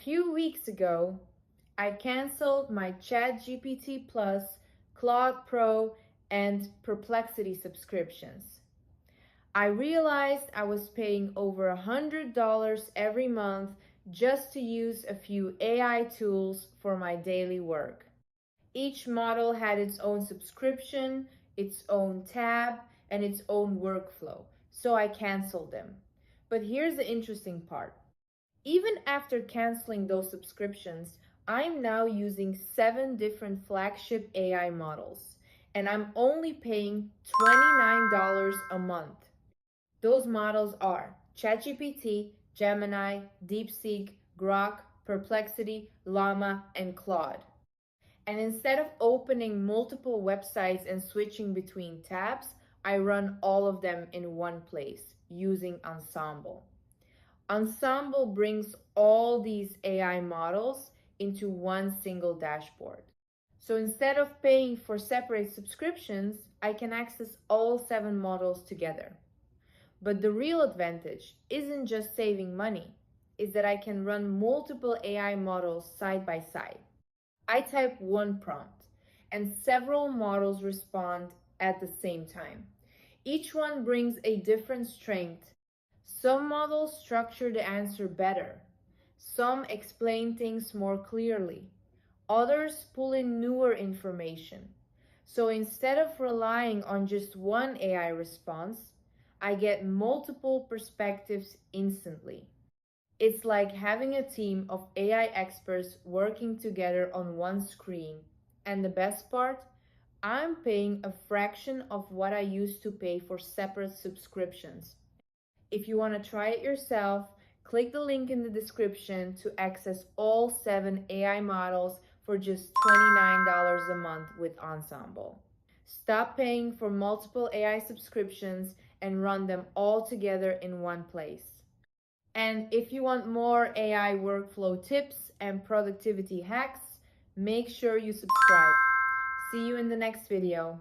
few weeks ago, I canceled my ChatGPT Plus, Claude Pro, and Perplexity subscriptions. I realized I was paying over $100 every month just to use a few AI tools for my daily work. Each model had its own subscription, its own tab, and its own workflow, so I canceled them. But here's the interesting part. Even after canceling those subscriptions, I'm now using 7 different flagship AI models, and I'm only paying $29 a month. Those models are ChatGPT, Gemini, DeepSeek, Grok, Perplexity, Llama, and Claude. And instead of opening multiple websites and switching between tabs, I run all of them in one place using Ensemble. Ensemble brings all these AI models into one single dashboard. So instead of paying for separate subscriptions, I can access all 7 models together. But the real advantage isn't just saving money, it's that I can run multiple AI models side by side. I type one prompt, and several models respond at the same time. Each one brings a different strength. Some models structure the answer better. Some explain things more clearly. Others pull in newer information. So instead of relying on just one AI response, I get multiple perspectives instantly. It's like having a team of AI experts working together on one screen. And the best part, I'm paying a fraction of what I used to pay for separate subscriptions. If you want to try it yourself, click the link in the description to access all 7 AI models for just $29 a month with Ensemble. Stop paying for multiple AI subscriptions and run them all together in one place. And if you want more AI workflow tips and productivity hacks, make sure you subscribe. See you in the next video.